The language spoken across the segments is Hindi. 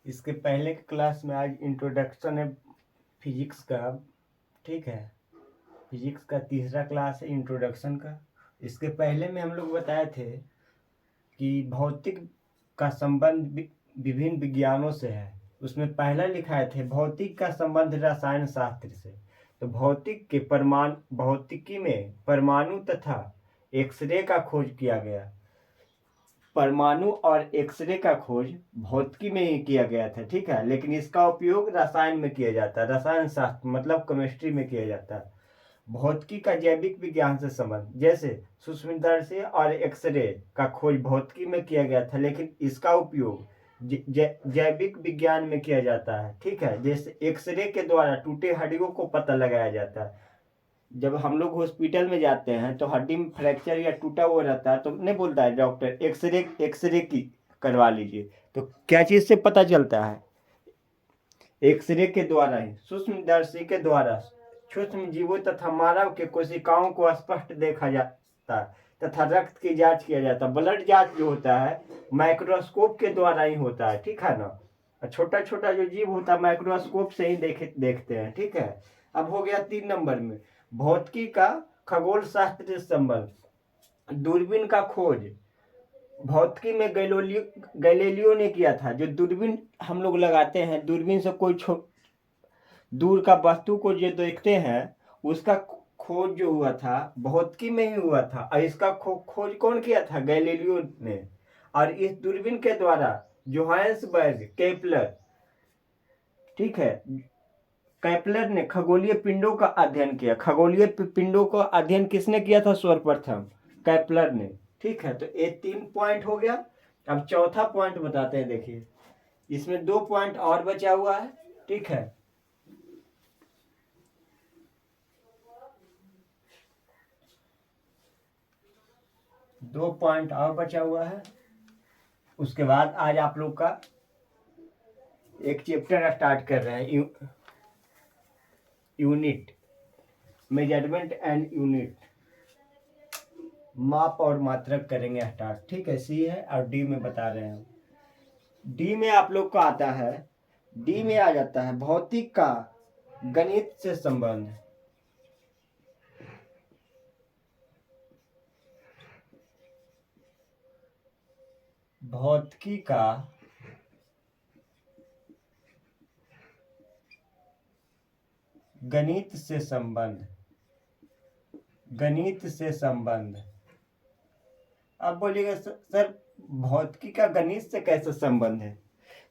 इसके पहले के क्लास में आज इंट्रोडक्शन है फिजिक्स का। ठीक है, फिजिक्स का तीसरा क्लास है इंट्रोडक्शन का। इसके पहले में हम लोग बताए थे कि भौतिक का संबंध विभिन्न विज्ञानों से है। उसमें पहला लिखाए थे भौतिक का संबंध रसायन शास्त्र से। तो भौतिकी में परमाणु तथा एक्सरे का खोज किया गया। परमाणु और एक्सरे का खोज भौतिकी में ही किया गया था। ठीक है, लेकिन इसका उपयोग रसायन में किया जाता है, रसायन शास्त्र मतलब केमिस्ट्री में किया जाता है। भौतिकी का जैविक विज्ञान से संबंध, जैसे सूक्ष्मदर्शी और एक्सरे का खोज भौतिकी में किया गया था, लेकिन इसका उपयोग जैविक विज्ञान में किया जाता है। ठीक है, जैसे एक्सरे के द्वारा टूटे हड्डियों को पता लगाया जाता है। जब हम लोग हॉस्पिटल में जाते हैं तो हड्डी में फ्रैक्चर या टूटा हुआ रहता है तो नहीं बोलता है डॉक्टर एक्सरे की करवा लीजिए। तो क्या चीज़ से पता चलता है? एक्सरे के द्वारा ही, सूक्ष्मदर्शी के द्वारा सूक्ष्म जीवों तथा मानव के कोशिकाओं को स्पष्ट देखा जाता है तथा रक्त की जांच किया जाता है। ब्लड जांच जो होता है माइक्रोस्कोप के द्वारा ही होता है। ठीक है ना, छोटा छोटा जो जीव होता है माइक्रोस्कोप से ही देखते हैं। ठीक है, अब हो गया 3 नंबर में भौतिकी का खगोल शास्त्र से संबंध। दूरबीन का खोज भौतिकी में गैलीलियो ने किया था। जो दूरबीन हम लोग लगाते हैं, दूरबीन से कोई दूर का वस्तु को जो देखते हैं उसका खोज जो हुआ था भौतिकी में ही हुआ था। और इसका खोज कौन किया था? गैलीलियो ने। और इस दूरबीन के द्वारा जोहान्सबर्ग केपलर, ठीक है, केपलर ने खगोलीय पिंडों का अध्ययन किया। खगोलीय पिंडों का अध्ययन किसने किया था? सर्वप्रथम केपलर ने। ठीक है, तो ये 3 पॉइंट हो गया। अब चौथा पॉइंट बताते हैं। देखिए, इसमें 2 पॉइंट और बचा हुआ है। ठीक है, दो पॉइंट और बचा हुआ है। उसके बाद आज आप लोग का एक चैप्टर स्टार्ट कर रहे हैं, यूनिट मेजरमेंट एंड यूनिट, माप और मात्रक करेंगे स्टार्ट। ठीक है, सी है और डी में बता रहे हैं। डी में आप लोग को आता है, डी में आ जाता है भौतिक का गणित से संबंध। भौतिकी का गणित से संबंध, गणित से संबंध। अब बोलिएगा सर भौतिकी का गणित से कैसे संबंध है?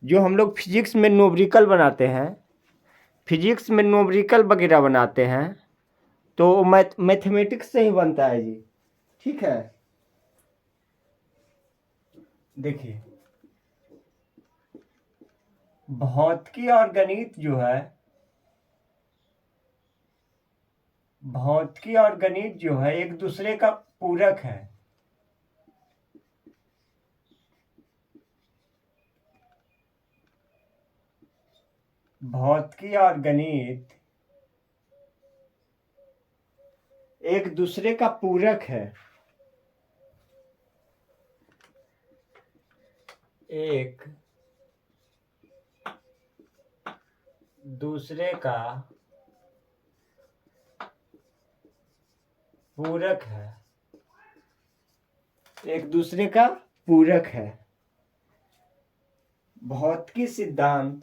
जो हम लोग फिजिक्स में न्यूमेरिकल बनाते हैं, फिजिक्स में न्यूमेरिकल वगैरह बनाते हैं तो मैथमेटिक्स से ही बनता है जी। ठीक है, देखिए भौतिकी और गणित जो है, भौतिकी और गणित जो है एक दूसरे का पूरक है। भौतिकी और गणित एक दूसरे का पूरक है। एक दूसरे का पूरक है, एक दूसरे का पूरक है। भौतिकी सिद्धांत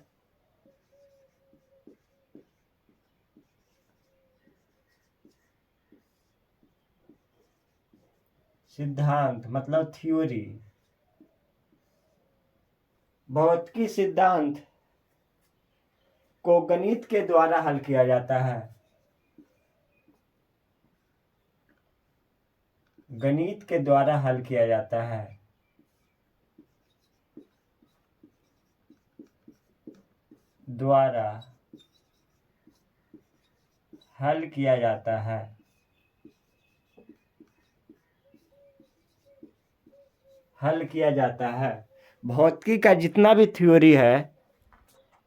मतलब थ्योरी, भौतिकी सिद्धांत को गणित के द्वारा हल किया जाता है। गणित के द्वारा हल किया जाता है। द्वारा हल किया जाता है। हल किया जाता है। भौतिकी का जितना भी थ्योरी है,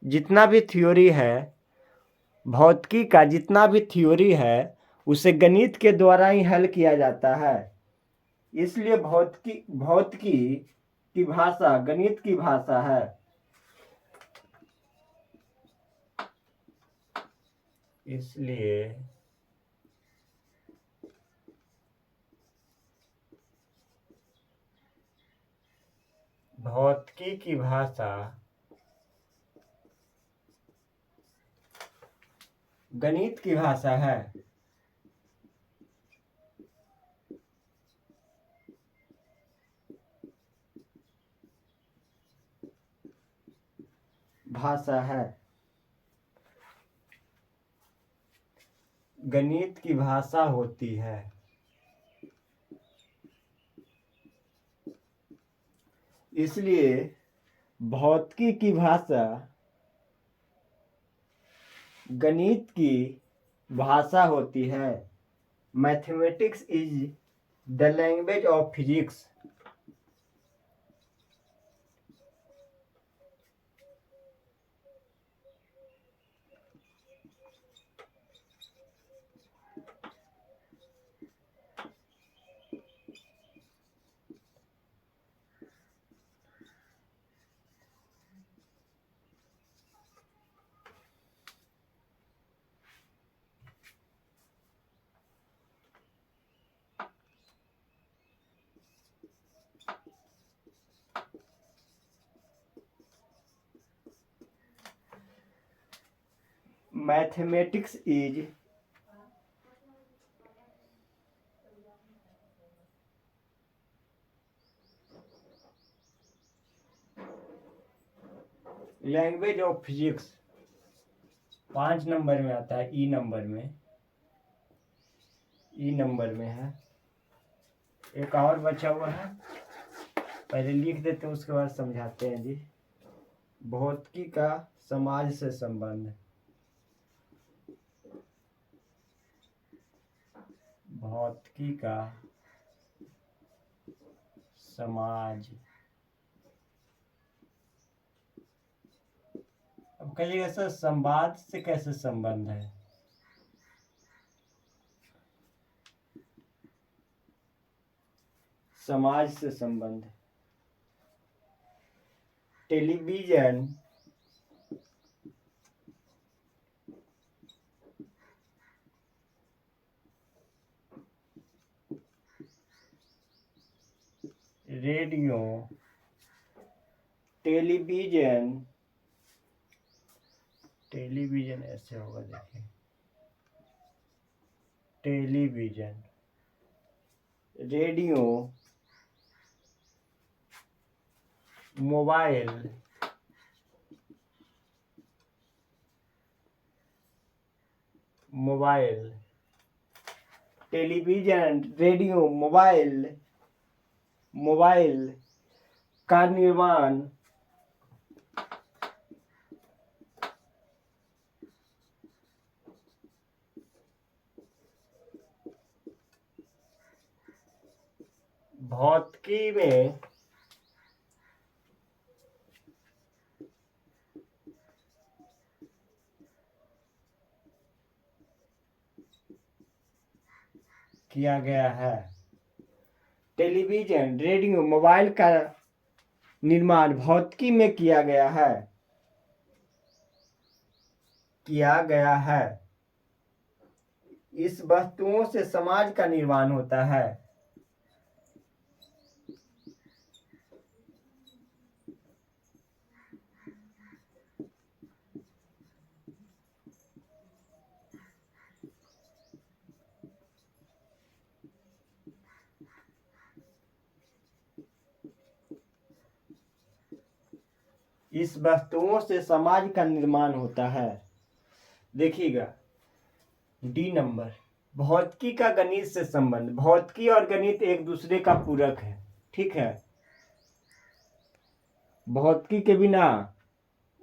जितना भी थ्योरी है, भौतिकी का जितना भी थ्योरी है उसे गणित के द्वारा ही हल किया जाता है। इसलिए भौतिकी की भाषा गणित की भाषा है। इसलिए भौतिकी की भाषा गणित की भाषा है। भाषा है गणित की भाषा होती है। इसलिए भौतिकी की भाषा गणित की भाषा होती है। Mathematics is the language of physics. Mathematics is language of physics 5 number में आता है। ई नंबर में है। एक और बचा हुआ है, पहले लिख देते हैं उसके बाद समझाते हैं जी। भौतिकी का समाज से संबंध। भौतिकी का समाज। अब कहिएगा सर संवाद से कैसे संबंध है? समाज से संबंध। टेलीविजन रेडियो टेलीविजन ऐसे होगा, देखिए television, radio, mobile, television, radio, mobile का निर्माण भौतिकी में किया गया है। टेलीविजन, रेडियो, मोबाइल का निर्माण भौतिकी में किया गया है। इस वस्तुओं से समाज का निर्माण होता है। इस वस्तुओं से समाज का निर्माण होता है। देखिएगा डी नंबर, भौतिकी का गणित से संबंध। भौतिकी और गणित एक दूसरे का पूरक है, ठीक है। भौतिकी के बिना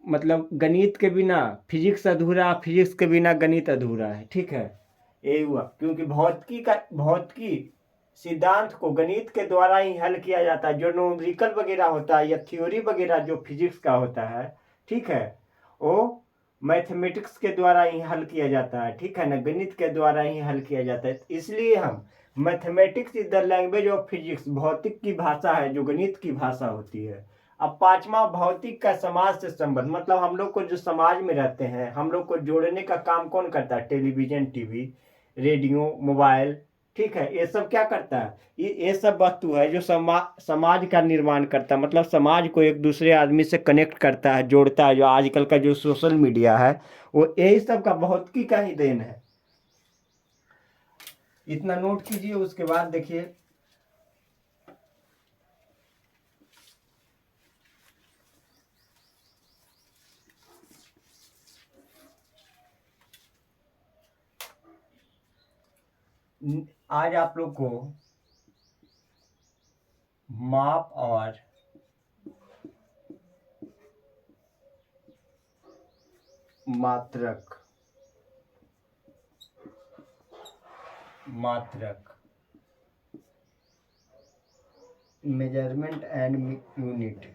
मतलब गणित के बिना फिजिक्स अधूरा, फिजिक्स के बिना गणित अधूरा है, ठीक है। ये हुआ क्योंकि भौतिकी सिद्धांत को गणित के द्वारा ही हल किया जाता है। जो न्यूमेरिकल वगैरह होता है या थ्योरी वगैरह जो फिजिक्स का होता है, ठीक है, वो मैथमेटिक्स के द्वारा ही हल किया जाता है, ठीक है ना, गणित के द्वारा ही हल किया जाता है। इसलिए हम mathematics is the language of physics, भौतिक की भाषा है जो गणित की भाषा होती है। अब पांचवा, भौतिक का समाज से संबंध, मतलब हम लोग को जो समाज में रहते हैं, हम लोग को जोड़ने का काम कौन करता है? टेलीविजन, टीवी, रेडियो, मोबाइल, ठीक है, ये सब क्या करता है? ये सब वस्तु है जो समाज का निर्माण करता है, मतलब समाज को एक दूसरे आदमी से कनेक्ट करता है, जोड़ता है। जो आजकल का जो सोशल मीडिया है, वो यही सब का भौतिकी का ही देन है। इतना नोट कीजिए। उसके बाद देखिए, आज आप लोग को माप और मात्रक measurement and unit,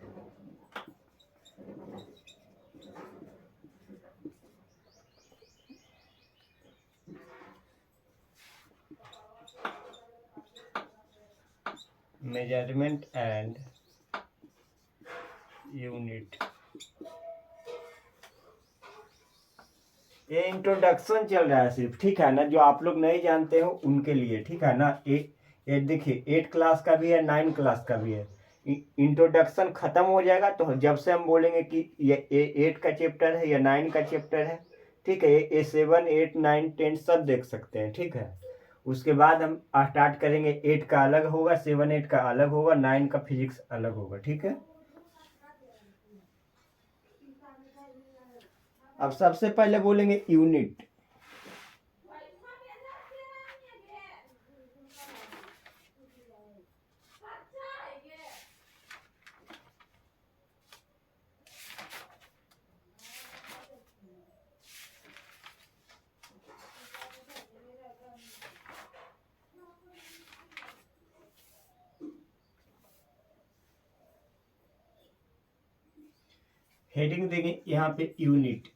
measurement and unit, ये इंट्रोडक्शन चल रहा है सिर्फ, ठीक है ना? जो आप लोग नहीं जानते हो उनके लिए, ठीक है ना? ये देखिए 8 क्लास का भी है, 9 क्लास का भी है। इंट्रोडक्शन खत्म हो जाएगा तो जब से हम बोलेंगे कि ये 8 का चैप्टर है या 9 का चैप्टर है, ठीक है, ये 7, 8, 9, 10 सब देख सकते हैं, ठीक है। उसके बाद हम स्टार्ट करेंगे, 8 का अलग होगा, 7, 8 का अलग होगा, 9 का फिजिक्स अलग होगा, ठीक है। अब सबसे पहले बोलेंगे यूनिट। हेडिंग देंगे यहाँ पे यूनिट,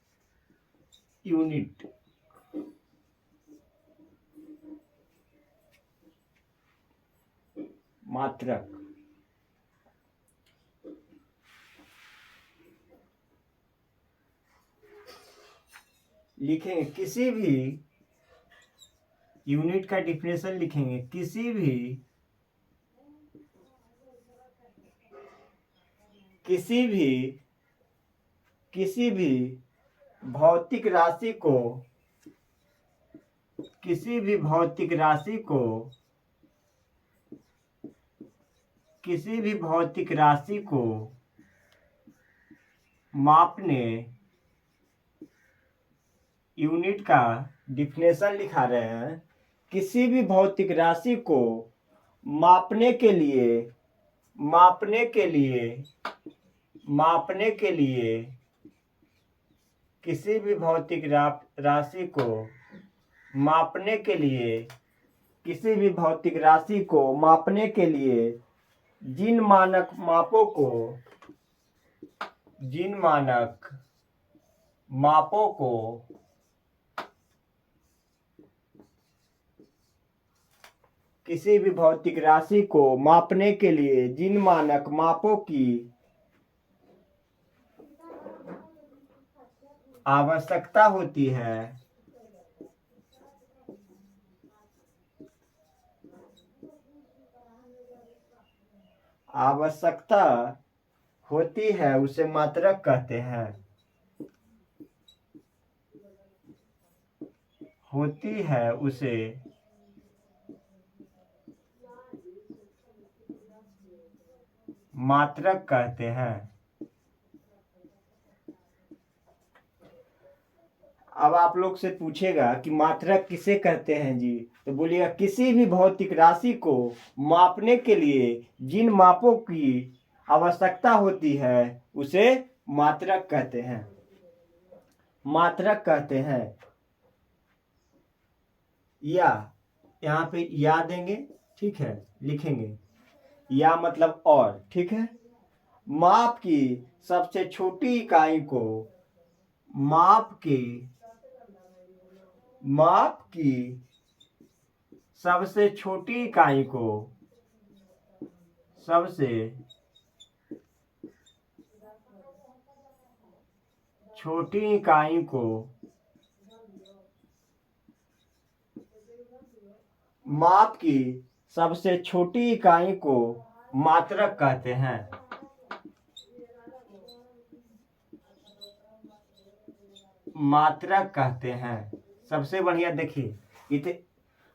यूनिट मात्रक, लिखेंगे किसी भी यूनिट का डिफिनेशन, लिखेंगे किसी भी भौतिक राशि को, किसी भी भौतिक राशि को, किसी भी भौतिक राशि को मापने, यूनिट का डिफिनेशन लिखा रहे हैं। किसी भी भौतिक राशि को मापने के लिए, मापने के लिए, मापने के लिए, किसी भी भौतिक राशि को मापने के लिए, किसी भी भौतिक राशि को मापने के लिए जिन मानक मापों को, जिन मानक मापों को किसी भी भौतिक राशि को मापने के लिए जिन मानक मापों की आवश्यकता होती है, आवश्यकता होती है, उसे मात्रक कहते हैं। होती है उसे मात्रक कहते हैं। अब आप लोग से पूछेगा कि मात्रक किसे कहते हैं जी, तो बोलिएगा किसी भी भौतिक राशि को मापने के लिए जिन मापों की आवश्यकता होती है उसे मात्रक कहते हैं, मात्रक कहते हैं। या यहाँ पे या देंगे, ठीक है, लिखेंगे या मतलब और, ठीक है। माप की सबसे छोटी इकाई को, माप की सबसे छोटी इकाई को सबसे छोटी इकाई को माप की सबसे छोटी इकाई को मात्रक कहते हैं। मात्रक कहते हैं। सबसे बढ़िया देखिए, इतने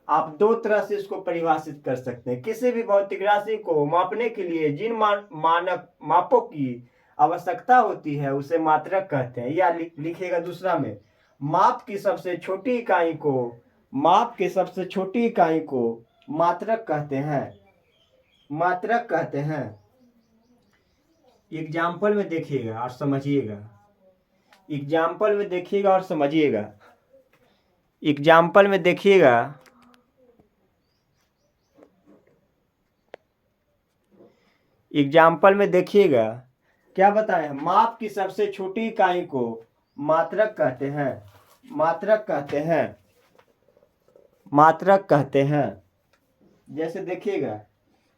आप दो तरह से इसको परिभाषित कर सकते हैं। किसी भी भौतिक राशि को मापने के लिए जिन मानक मापों की आवश्यकता होती है उसे मात्रक कहते हैं। या लिखिएगा दूसरा में, माप की सबसे छोटी इकाई को माप की सबसे छोटी इकाई को मात्रक कहते हैं। मात्रक कहते हैं। एग्जाम्पल में देखिएगा और समझिएगा। एग्जाम्पल में देखिएगा और समझिएगा। एग्जाम्पल में देखिएगा। एग्जाम्पल में देखिएगा क्या बताएं, माप की सबसे छोटी इकाई को मात्रक कहते हैं। मात्रक कहते हैं। मात्रक कहते हैं। जैसे देखिएगा,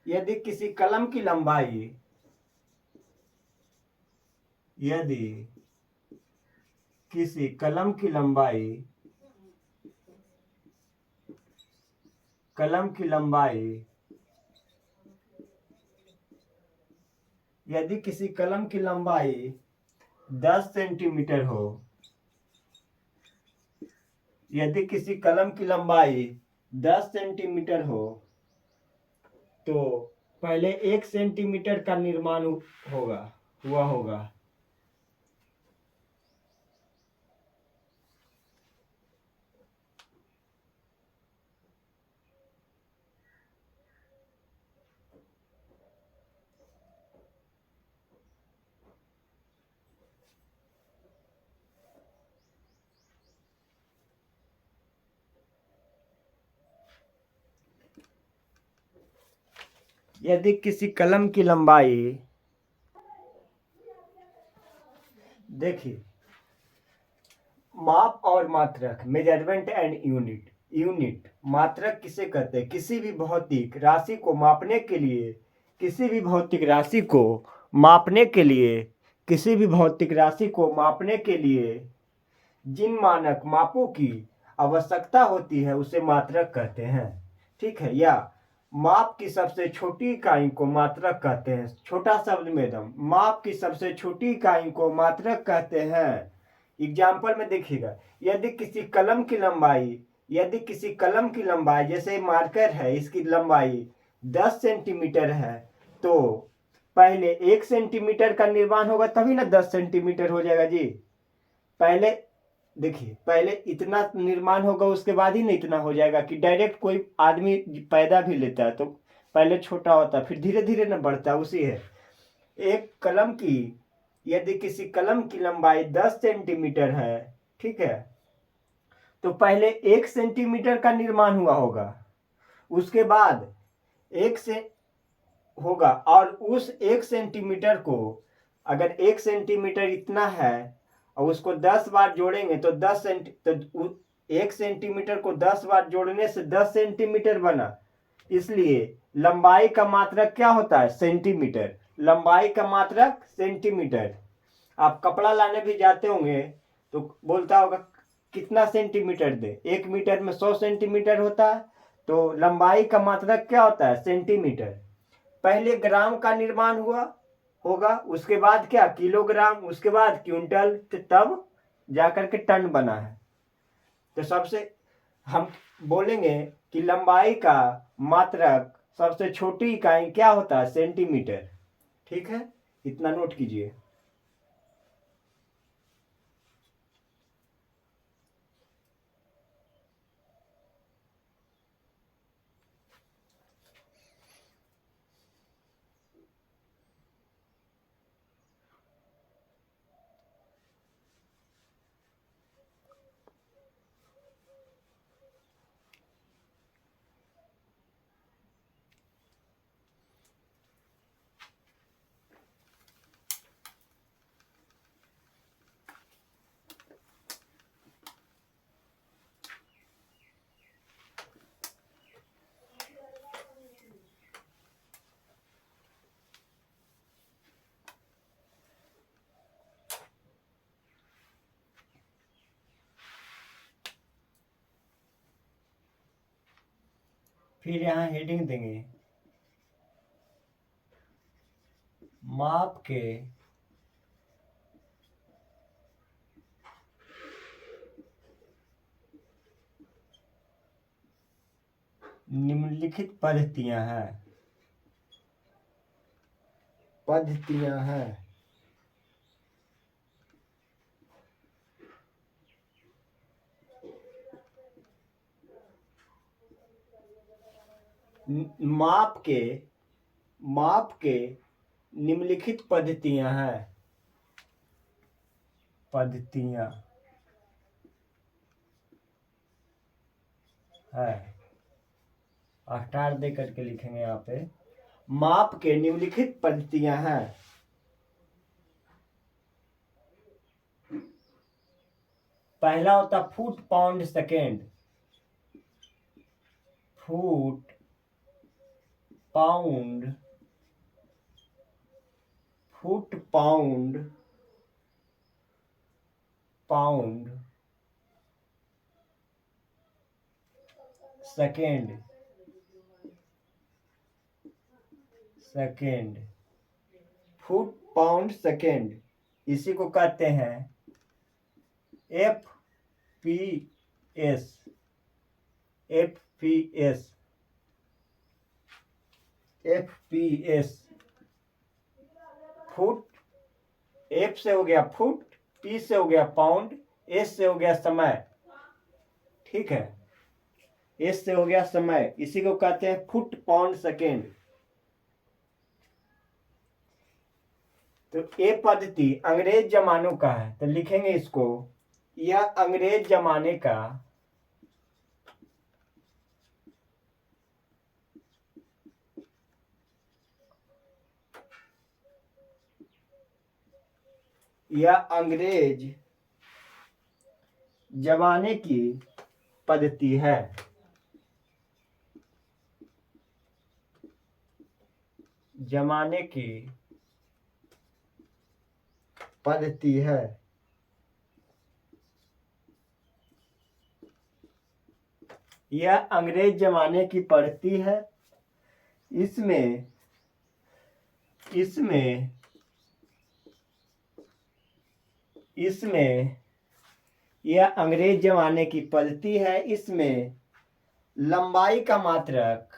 यदि किसी कलम की लंबाई यदि किसी कलम की लंबाई यदि किसी कलम की लंबाई 10 सेंटीमीटर हो, यदि किसी कलम की लंबाई 10 सेंटीमीटर हो तो पहले 1 सेंटीमीटर का निर्माण हुआ होगा। यदि किसी कलम की लंबाई, देखिए, माप और मात्रक, मेजरमेंट एंड यूनिट। यूनिट मात्रक किसे कहते हैं? किसी भी भौतिक राशि को मापने के लिए किसी भी भौतिक राशि को मापने के लिए किसी भी भौतिक राशि को मापने के लिए जिन मानक मापों की आवश्यकता होती है उसे मात्रक कहते हैं। ठीक है। या माप की सबसे छोटी इकाई को मात्रक कहते हैं। छोटा शब्द में एकदम, माप की सबसे छोटी इकाई को मात्रक कहते हैं। एग्जाम्पल में देखिएगा, यदि किसी कलम की लंबाई जैसे मार्कर है, इसकी लंबाई 10 सेंटीमीटर है तो पहले 1 सेंटीमीटर का निर्माण होगा तभी ना 10 सेंटीमीटर हो जाएगा जी। पहले देखिए, पहले इतना निर्माण होगा उसके बाद ही ना इतना हो जाएगा कि डायरेक्ट कोई आदमी पैदा भी लेता है तो पहले छोटा होता है फिर धीरे धीरे ना बढ़ता है। उसी है एक कलम की, यदि किसी कलम की लंबाई 10 सेंटीमीटर है, ठीक है, तो पहले 1 सेंटीमीटर का निर्माण हुआ होगा, उसके बाद 1 से होगा और उस 1 सेंटीमीटर को, अगर 1 सेंटीमीटर इतना है और उसको 10 बार जोड़ेंगे तो 1 सेंटीमीटर को 10 बार जोड़ने से 10 सेंटीमीटर बना। इसलिए लंबाई का मात्रक क्या होता है? सेंटीमीटर। लंबाई का मात्रक सेंटीमीटर। आप कपड़ा लाने भी जाते होंगे तो बोलता होगा कितना सेंटीमीटर दे, 1 मीटर में 100 सेंटीमीटर होता है, तो लंबाई का मात्रक क्या होता है? सेंटीमीटर। पहले ग्राम का निर्माण होगा, उसके बाद क्या किलोग्राम, उसके बाद क्विंटल, तब जाकर के टन बना है। तो सबसे हम बोलेंगे कि लंबाई का मात्रक सबसे छोटी इकाई क्या होता है? सेंटीमीटर। ठीक है, इतना नोट कीजिए। फिर यहाँ हेडिंग देंगे माप के निम्नलिखित पद्धतियां हैं माप के निम्नलिखित पद्धतियां है स्टार दे करके लिखेंगे यहाँ पे। माप के निम्नलिखित पद्धतियां हैं। पहला होता foot pound second. Foot pound second foot pound second, इसी को कहते हैं FPS। फुट, F से हो गया फुट, P से हो गया पाउंड, S से हो गया समय। ठीक है, S से हो गया समय, इसी को कहते हैं फुट पाउंड सेकेंड। तो ये पद्धति अंग्रेज जमानों का है, तो लिखेंगे इसको, यह अंग्रेज जमाने का अंग्रेज जमाने की पद्धति है। जमाने की पद्धति है। यह अंग्रेज जमाने की पद्धति है। इसमें यह अंग्रेज जमाने की पद्धति है। इसमें लंबाई का मात्रक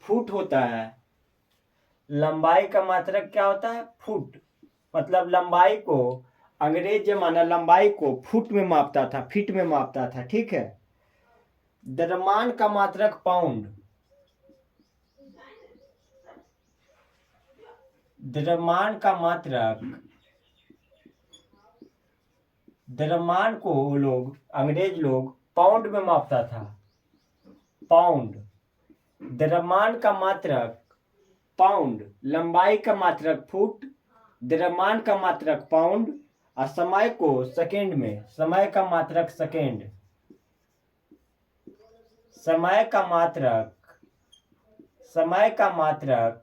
फुट होता है। लंबाई का मात्रक क्या होता है? फुट। मतलब लंबाई को, अंग्रेज जमाना लंबाई को फुट में मापता था, फीट में मापता था। ठीक है। द्रव्यमान का मात्रक पाउंड। द्रव्यमान को अंग्रेज लोग पाउंड में मापता था। पाउंड। द्रव्यमान का मात्रक पाउंड, लंबाई का मात्रक फुट, द्रव्यमान का मात्रक पाउंड और समय को सेकेंड में, समय का मात्रक सेकेंड। समय का मात्रक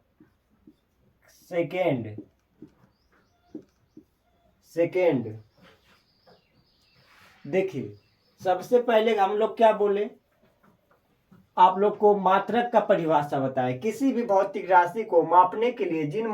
सेकेंड। देखिए, सबसे पहले हम लोग क्या बोले, आप लोग को मात्रक का परिभाषा बताएं। किसी भी भौतिक राशि को मापने के लिए जिन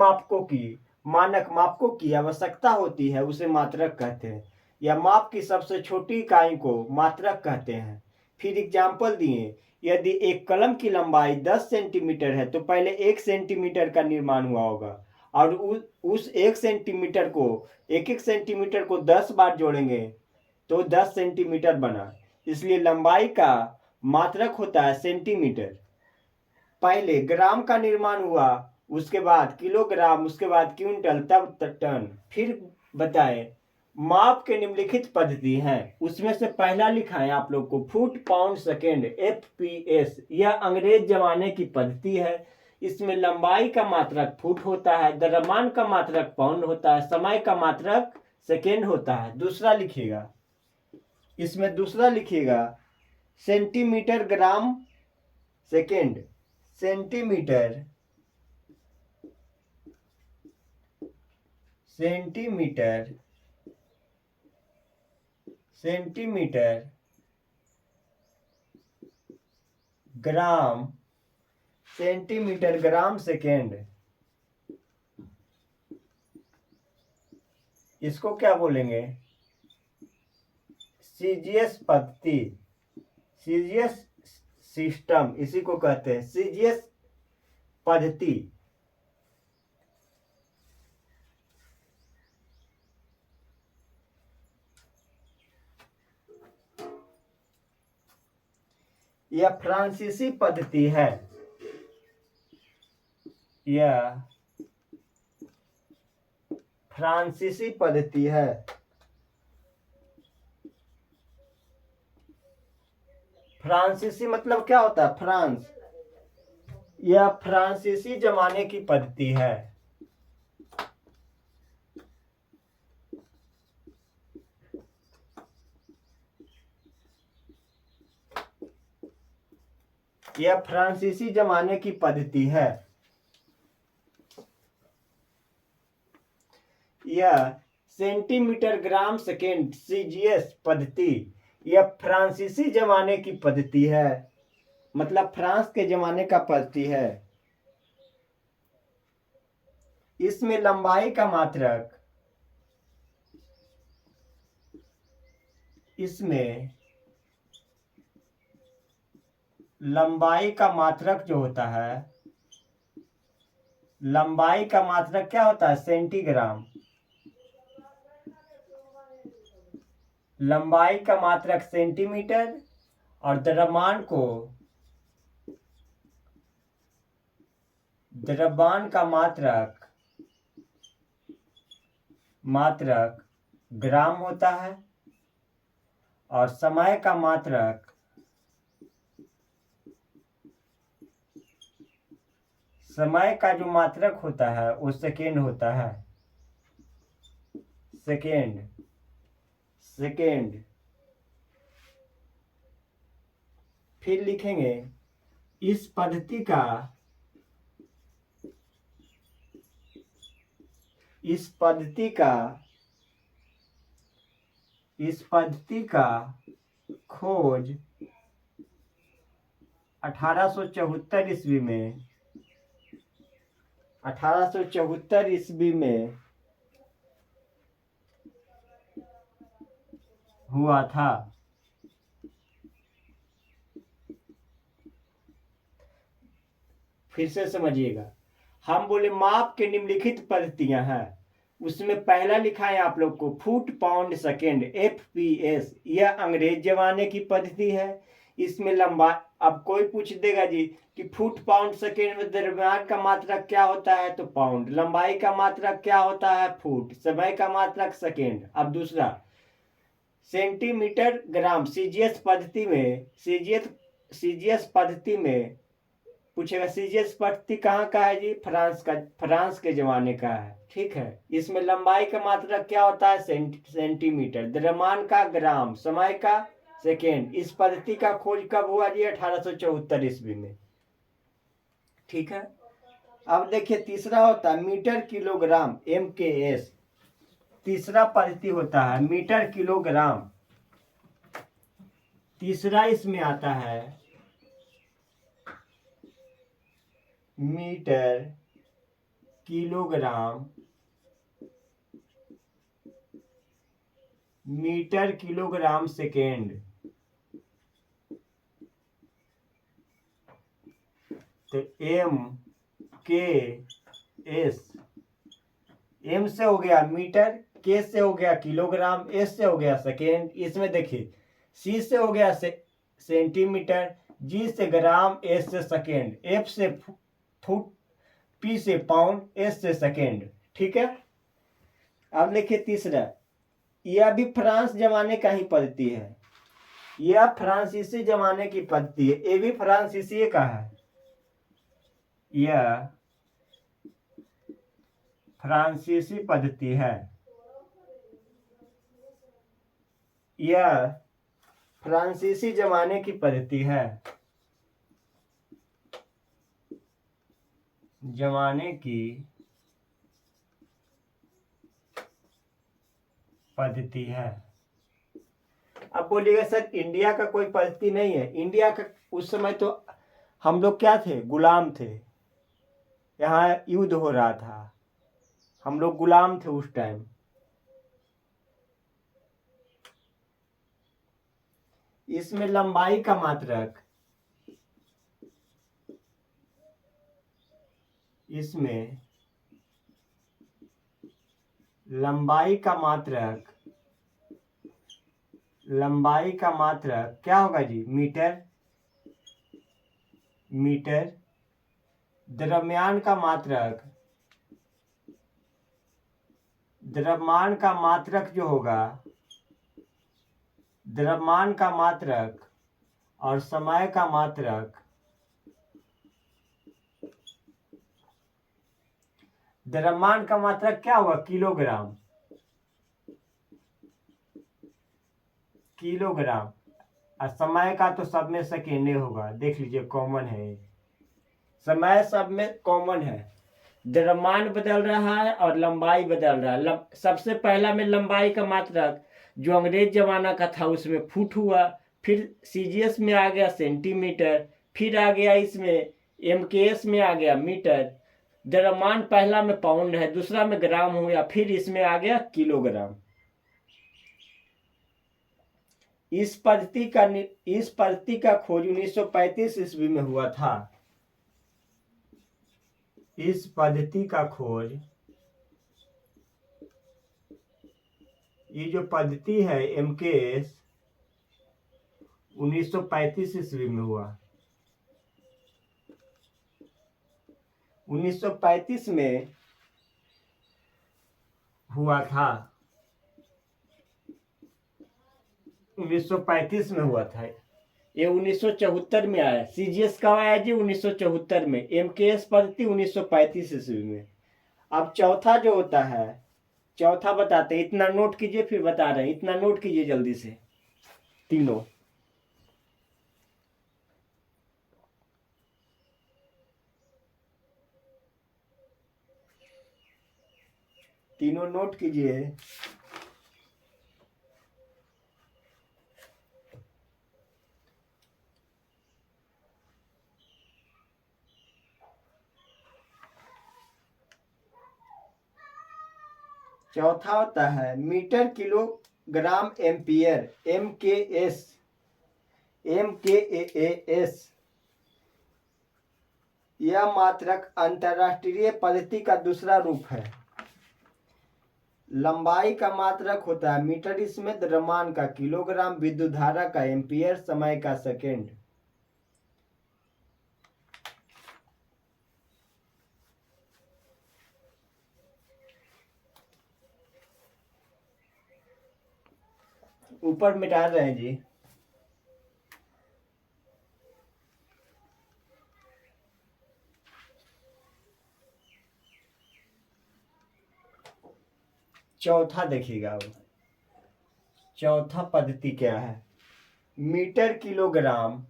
मानक मापकों की आवश्यकता होती है उसे मात्रक कहते हैं, या माप की सबसे छोटी इकाई को मात्रक कहते हैं। फिर एग्जाम्पल दिए, यदि एक कलम की लंबाई 10 सेंटीमीटर है तो पहले 1 सेंटीमीटर का निर्माण हुआ होगा, और उस 1 सेंटीमीटर को 10 बार जोड़ेंगे तो 10 सेंटीमीटर बना। इसलिए लंबाई का मात्रक होता है सेंटीमीटर। पहले ग्राम का निर्माण हुआ, उसके बाद किलोग्राम, उसके बाद क्विंटल, तब टन। फिर बताएं, माप के निम्नलिखित पद्धति हैं, उसमें से पहला लिखा है आप लोग को फुट पाउंड सेकेंड, FPS। यह अंग्रेज जमाने की पद्धति है। इसमें लंबाई का मात्रक फुट होता है, द्रव्यमान का मात्रक पाउंड होता है, समय का मात्रक सेकेंड होता है। दूसरा लिखिएगा centimetre gram second. Centimetre centimetre centimetre gram centimetre gram second, इसको क्या बोलेंगे? सीजीएस पद्धति, सीजीएस सिस्टम, इसी को कहते हैं सीजीएस पद्धति। यह फ्रांसीसी पद्धति है, यह फ्रांसीसी पद्धति है। फ्रांसीसी मतलब क्या होता है? फ्रांस। यह फ्रांसीसी जमाने की पद्धति है। यह फ्रांसीसी जमाने की पद्धति है। यह सेंटीमीटर ग्राम सेकेंड सीजीएस पद्धति, यह फ्रांसीसी जमाने की पद्धति है, मतलब फ्रांस के जमाने का पद्धति है। इसमें लंबाई का मात्रक, इसमें लंबाई का मात्रक जो होता है, लंबाई का मात्रक क्या होता है? सेंटीग्राम। लंबाई का मात्रक सेंटीमीटर और द्रव्यमान का मात्रक ग्राम होता है, और समय का मात्रक समय का जो मात्रक होता है वो सेकेंड होता है। सेकेंड फिर लिखेंगे इस पद्धति का खोज 1874 ईस्वी में हुआ था। फिर से समझिएगा, हम बोले माप के निम्नलिखित पद्धतियां हैं, उसमें पहला लिखा है आप लोग को फुट पाउंड सेकेंड FPS, यह अंग्रेज जमाने की पद्धति है। इसमें लंबा, अब कोई पूछ देगा जी कि फुट पाउंड सेकेंड में द्रव्यमान का मात्रक क्या होता है? तो पाउंड। लंबाई का मात्रक क्या होता है? फुट। समय का मात्रक सेकेंड। अब दूसरा सेंटीमीटर ग्राम सीजीएस पद्धति में पूछेगा सीजीएस पद्धति कहाँ का है जी? फ्रांस के जमाने का है। ठीक है। इसमें लंबाई का मात्रक क्या होता है? सेंटीमीटर। द्रव्यमान का ग्राम, समय का सेकेंड। इस पद्धति का खोज कब हुआ जी? 1874 ईस्वी में। ठीक है। अब देखिए तीसरा होता है मीटर किलोग्राम MKS। तीसरा पद्धति होता है मीटर किलोग्राम। तीसरा इसमें आता है मीटर किलोग्राम सेकेंड। तो MKS, M से हो गया मीटर, K से हो गया किलोग्राम, S से हो गया सेकेंड। इसमें देखिए C से हो गया सेंटीमीटर, G से ग्राम, S से सेकेंड, F से फुट, P से पाउंड, S से सेकेंड। ठीक है। अब देखिए तीसरा, यह भी फ्रांस जमाने का ही पद्धति है। यह फ्रांसीसी जमाने की पद्धति है। ये भी फ्रांसीसी का है। यह फ्रांसीसी पद्धति है। यह फ्रांसीसी जमाने की पद्धति है। जमाने की पद्धति है। अब बोलिएगा सर इंडिया का कोई पद्धति नहीं है। इंडिया का उस समय तो हम लोग क्या थे, गुलाम थे। यहाँ युद्ध हो रहा था, हम लोग गुलाम थे उस टाइम। इसमें लंबाई का मात्रक, इसमें लंबाई का मात्रक, लंबाई का मात्रक क्या होगा जी, मीटर। मीटर। द्रव्यमान का मात्रक, द्रव्यमान का मात्रक जो होगा, द्रव्यमान का मात्रक और समय का मात्रक, द्रव्यमान का मात्रक क्या होगा, किलोग्राम। किलोग्राम। और समय का तो सब में सेकेंडे होगा, देख लीजिए कॉमन है, समय सब में कॉमन है। द्रव्यमान बदल रहा है और लंबाई बदल रहा है। सबसे पहला में लंबाई का मात्रक जो अंग्रेज जमाना का था उसमें फुट हुआ, फिर सीजीएस में आ गया सेंटीमीटर, फिर आ गया इसमें एमकेएस में आ गया मीटर। द्रव्यमान पहला में पाउंड है, दूसरा में ग्राम हो गया, फिर इसमें आ गया किलोग्राम। इस पद्धति का खोज 1935 ईस्वी में हुआ था। इस पद्धति का खोज, ये जो पद्धति है एमकेएस, 1935 ईस्वी में हुआ। 1935 में हुआ था, 1935 में हुआ था। ये 1974 में आया। सीजीएस कब आया जी, 1974 में। एमकेएस पद्धति 1935 ईस्वी में। अब चौथा जो होता है, चौथा बताते, इतना नोट कीजिए फिर बता रहे हैं, इतना नोट कीजिए जल्दी से, तीनों। तीनों नोट कीजिए। चौथा होता है मीटर किलोग्राम एम्पियर, एमकेएस। एमकेएएस यह मात्रक अंतरराष्ट्रीय पद्धति का दूसरा रूप है। लंबाई का मात्रक होता है मीटर, इसमें द्रव्यमान का किलोग्राम, विद्युत धारा का एम्पियर, समय का सेकेंड। ऊपर मिटा रहे हैं जी। चौथा देखिएगा, अब चौथा पद्धति क्या है, metre kilogram,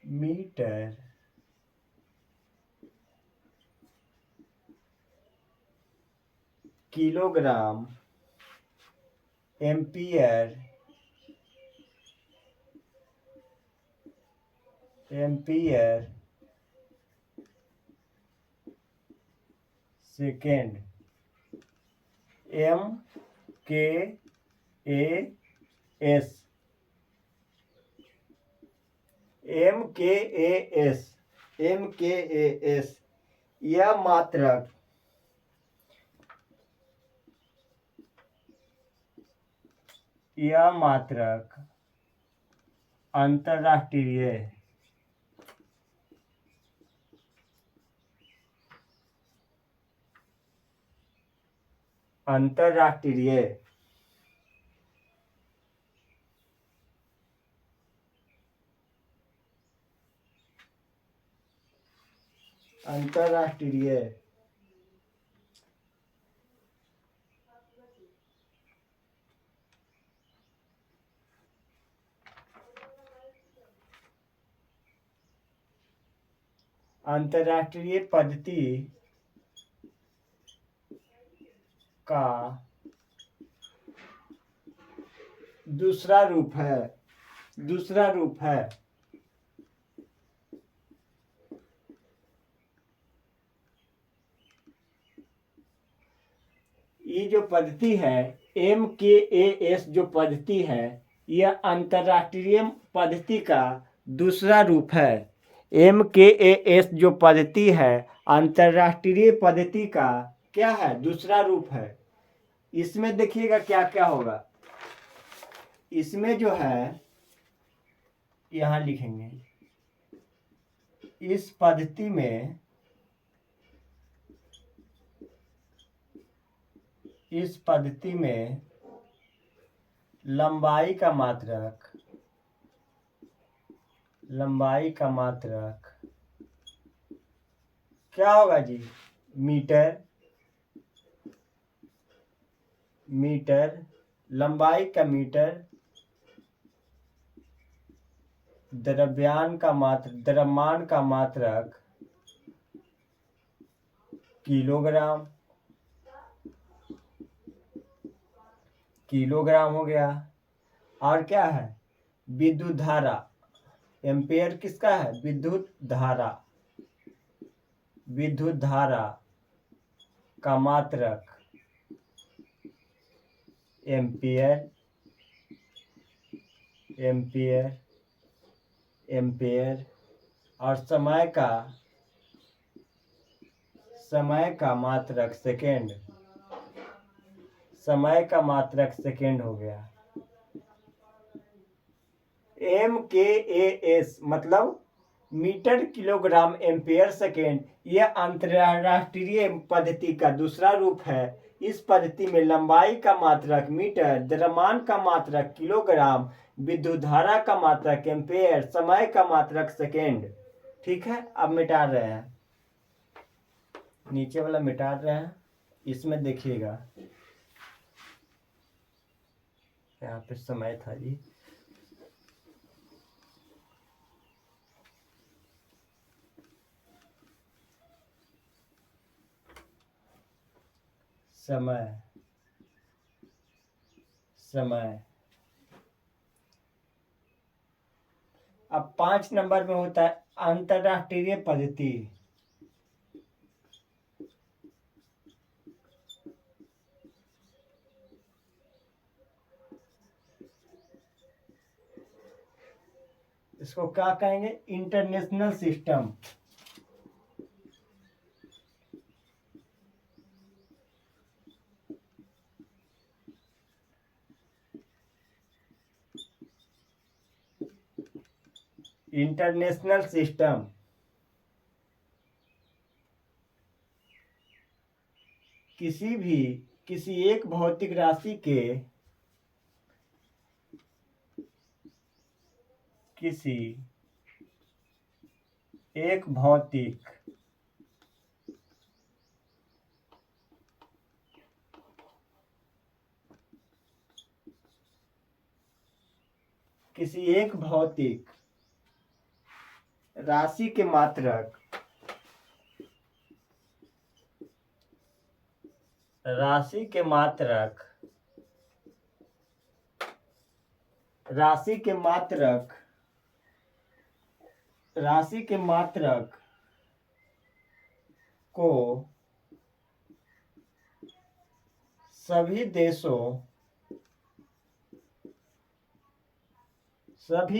metre kilogram ampere, ampere second, M K A S, M K A S, M K A S. यह मात्रक अंतरराष्ट्रीय, अंतरराष्ट्रीय अंतरराष्ट्रीय अंतरराष्ट्रीय पद्धति का दूसरा रूप है, दूसरा रूप है। ये जो पद्धति है MKAS जो पद्धति है, यह अंतरराष्ट्रीय पद्धति का दूसरा रूप है। MKAS जो पद्धति है अंतरराष्ट्रीय पद्धति का क्या है, दूसरा रूप है। इसमें देखिएगा क्या क्या होगा। इसमें जो है यहाँ लिखेंगे, इस पद्धति में, इस पद्धति में लंबाई का मात्रक, लंबाई का मात्रक क्या होगा जी, मीटर, मीटर, लंबाई का मीटर, द्रव्यमान का मात्रक किलोग्राम, किलोग्राम हो गया। और क्या है, विद्युत धारा, एम्पेयर किसका है, विद्युत धारा, विद्युत धारा का मात्रक एम्पियर, एम्पियर, एम्पेयर। और समय का मात्रक सेकेंड, समय का मात्रक सेकेंड हो गया। MKAS मतलब मीटर किलोग्राम एम्पेयर सेकेंड, यह अंतरराष्ट्रीय पद्धति का दूसरा रूप है। इस पद्धति में लंबाई का मात्रक मीटर, द्रव्यमान का मात्रक किलोग्राम, विद्युत धारा का मात्रक एम्पेयर, समय का मात्रक सेकेंड। ठीक है, अब मिटा रहे हैं, नीचे वाला मिटा रहे हैं। इसमें देखिएगा यहाँ पे समय था जी, समय, समय। अब 5 नंबर में होता है अंतरराष्ट्रीय पद्धति। इसको क्या कहेंगे, इंटरनेशनल सिस्टम। इंटरनेशनल सिस्टम किसी एक भौतिक राशि के, किसी एक भौतिक राशि के मात्रक, राशि के मात्रक, राशि के मात्रक, राशि के मात्रक को सभी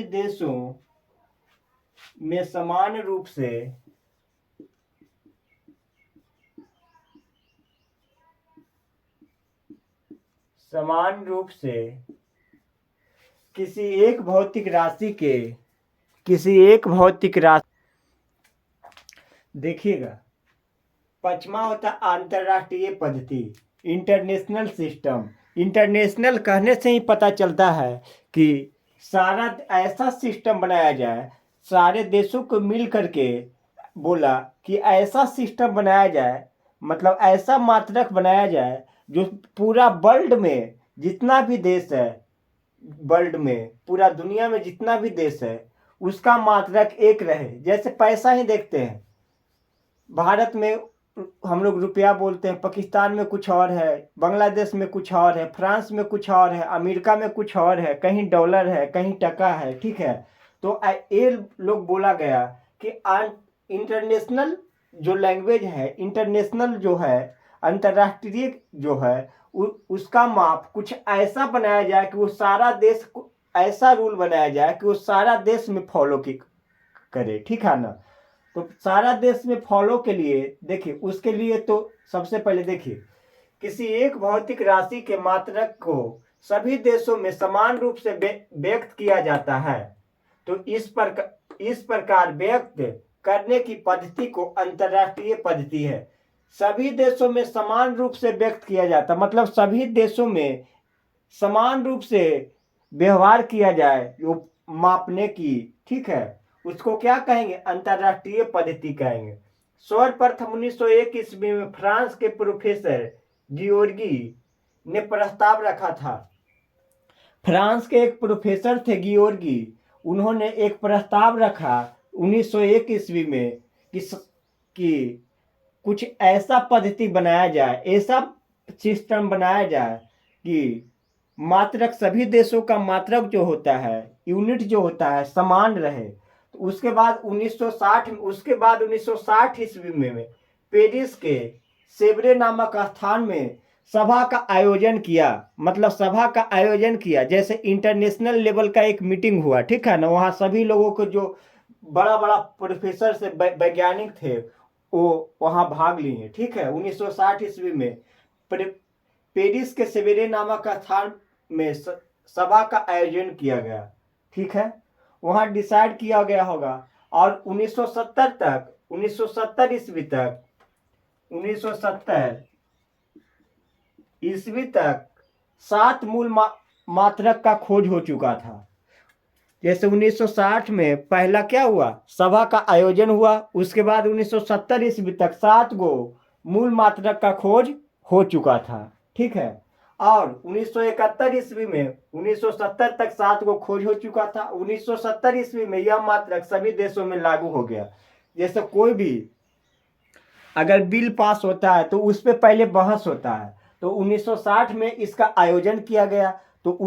देशों में समान रूप से किसी एक भौतिक राशि, देखिएगा, पचमा होता अंतरराष्ट्रीय पद्धति, इंटरनेशनल सिस्टम। इंटरनेशनल कहने से ही पता चलता है कि सारा ऐसा सिस्टम बनाया जाए, सारे देशों को मिल करके बोला कि ऐसा सिस्टम बनाया जाए, मतलब ऐसा मात्रक बनाया जाए जो पूरा वर्ल्ड में जितना भी देश है, वर्ल्ड में पूरा दुनिया में जितना भी देश है उसका मात्रक एक रहे। जैसे पैसा ही देखते हैं, भारत में हम लोग रुपया बोलते हैं, पाकिस्तान में कुछ और है, बांग्लादेश में कुछ और है, फ्रांस में कुछ और है, अमेरिका में कुछ और है, कहीं डॉलर है, कहीं टका है, ठीक है। तो ये लोग बोला गया कि इंटरनेशनल जो लैंग्वेज है, इंटरनेशनल जो है, अंतर्राष्ट्रीय जो है, उसका माप कुछ ऐसा बनाया जाए कि वो सारा देश, ऐसा रूल बनाया जाए कि वो सारा देश में फॉलो करे, ठीक है ना। तो सारा देश में फॉलो के लिए देखिए, उसके लिए तो सबसे पहले देखिए, किसी एक भौतिक राशि के मात्रक को सभी देशों में समान रूप से व्यक्त किया जाता है। तो इस प्रकार व्यक्त करने की पद्धति को अंतर्राष्ट्रीय पद्धति है। सभी देशों में समान रूप से व्यक्त किया जाता, मतलब सभी देशों में समान रूप से व्यवहार किया जाए वो मापने की, ठीक है, उसको क्या कहेंगे, अंतर्राष्ट्रीय पद्धति कहेंगे। सर्वप्रथम 1901 ईस्वी में फ्रांस के प्रोफेसर गियोर्गी ने प्रस्ताव रखा था। फ्रांस के एक प्रोफेसर थे गियोर्गी, उन्होंने एक प्रस्ताव रखा 1901 ईस्वी में कि कुछ ऐसा पद्धति बनाया जाए, ऐसा सिस्टम बनाया जाए कि मात्रक, सभी देशों का मात्रक जो होता है, यूनिट जो होता है, समान रहे। तो उसके बाद 1960 ईस्वी में पेरिस के सेवरे नामक स्थान में सभा का आयोजन किया, मतलब सभा का आयोजन किया, जैसे इंटरनेशनल लेवल का एक मीटिंग हुआ, ठीक है ना। वहाँ सभी लोगों को, जो बड़ा बड़ा प्रोफेसर से वैज्ञानिक थे, वो वहाँ भाग लिए, ठीक है। 1960 ईस्वी में पेरिस के सेवेरे नामक स्थान में सभा का आयोजन किया गया, ठीक है। वहाँ डिसाइड किया गया होगा। और 1970 ईस्वी तक 7 मूल मात्रक का खोज हो चुका था। जैसे 1960 में पहला क्या हुआ, सभा का आयोजन हुआ, उसके बाद 1970 ईस्वी तक 7 गो मूल मात्रक का खोज हो चुका था, ठीक है। और 1971 ईस्वी में 1970 तक 7 गो खोज हो चुका था। 1970 ईस्वी में यह मात्रक सभी देशों में लागू हो गया। जैसे कोई भी अगर बिल पास होता है तो उस पर पहले बहस होता है, तो 1960 में इसका आयोजन किया गया। तो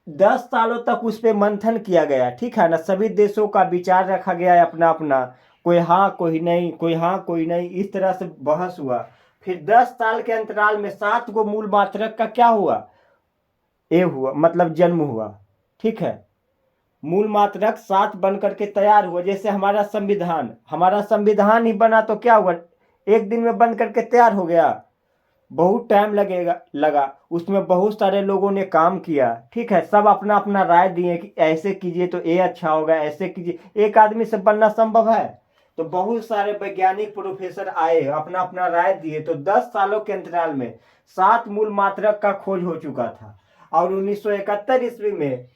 10 सालों तक उस पर मंथन किया गया, ठीक है ना। सभी देशों का विचार रखा गया अपना अपना, कोई हाँ कोई नहीं, कोई हाँ कोई नहीं, इस तरह से बहस हुआ। फिर 10 साल के अंतराल में 7 गो मूल मात्रक का क्या हुआ, ए हुआ, मतलब जन्म हुआ, ठीक है। मूल मात्रक 7 बन करके तैयार हुआ। जैसे हमारा संविधान ही बना तो क्या हुआ, एक दिन में बन करके तैयार हो गया, बहुत टाइम लगा, उसमें बहुत सारे लोगों ने काम किया, ठीक है। सब अपना अपना राय दिए कि ऐसे कीजिए तो ये अच्छा होगा, ऐसे कीजिए। एक आदमी से बनना संभव है? तो बहुत सारे वैज्ञानिक प्रोफेसर आए, अपना अपना राय दिए। तो 10 सालों के अंतराल में 7 मूल मात्रक का खोज हो चुका था। और 1971 ईस्वी में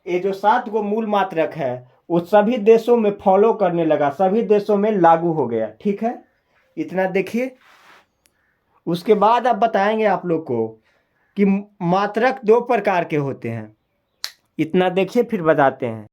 ये जो 7 गो मूल मात्रक है वो सभी देशों में फॉलो करने लगा, सभी देशों में लागू हो गया, ठीक है। इतना देखिए। उसके बाद अब बताएंगे आप लोग को कि मात्रक 2 प्रकार के होते हैं। इतना देखिए, फिर बताते हैं।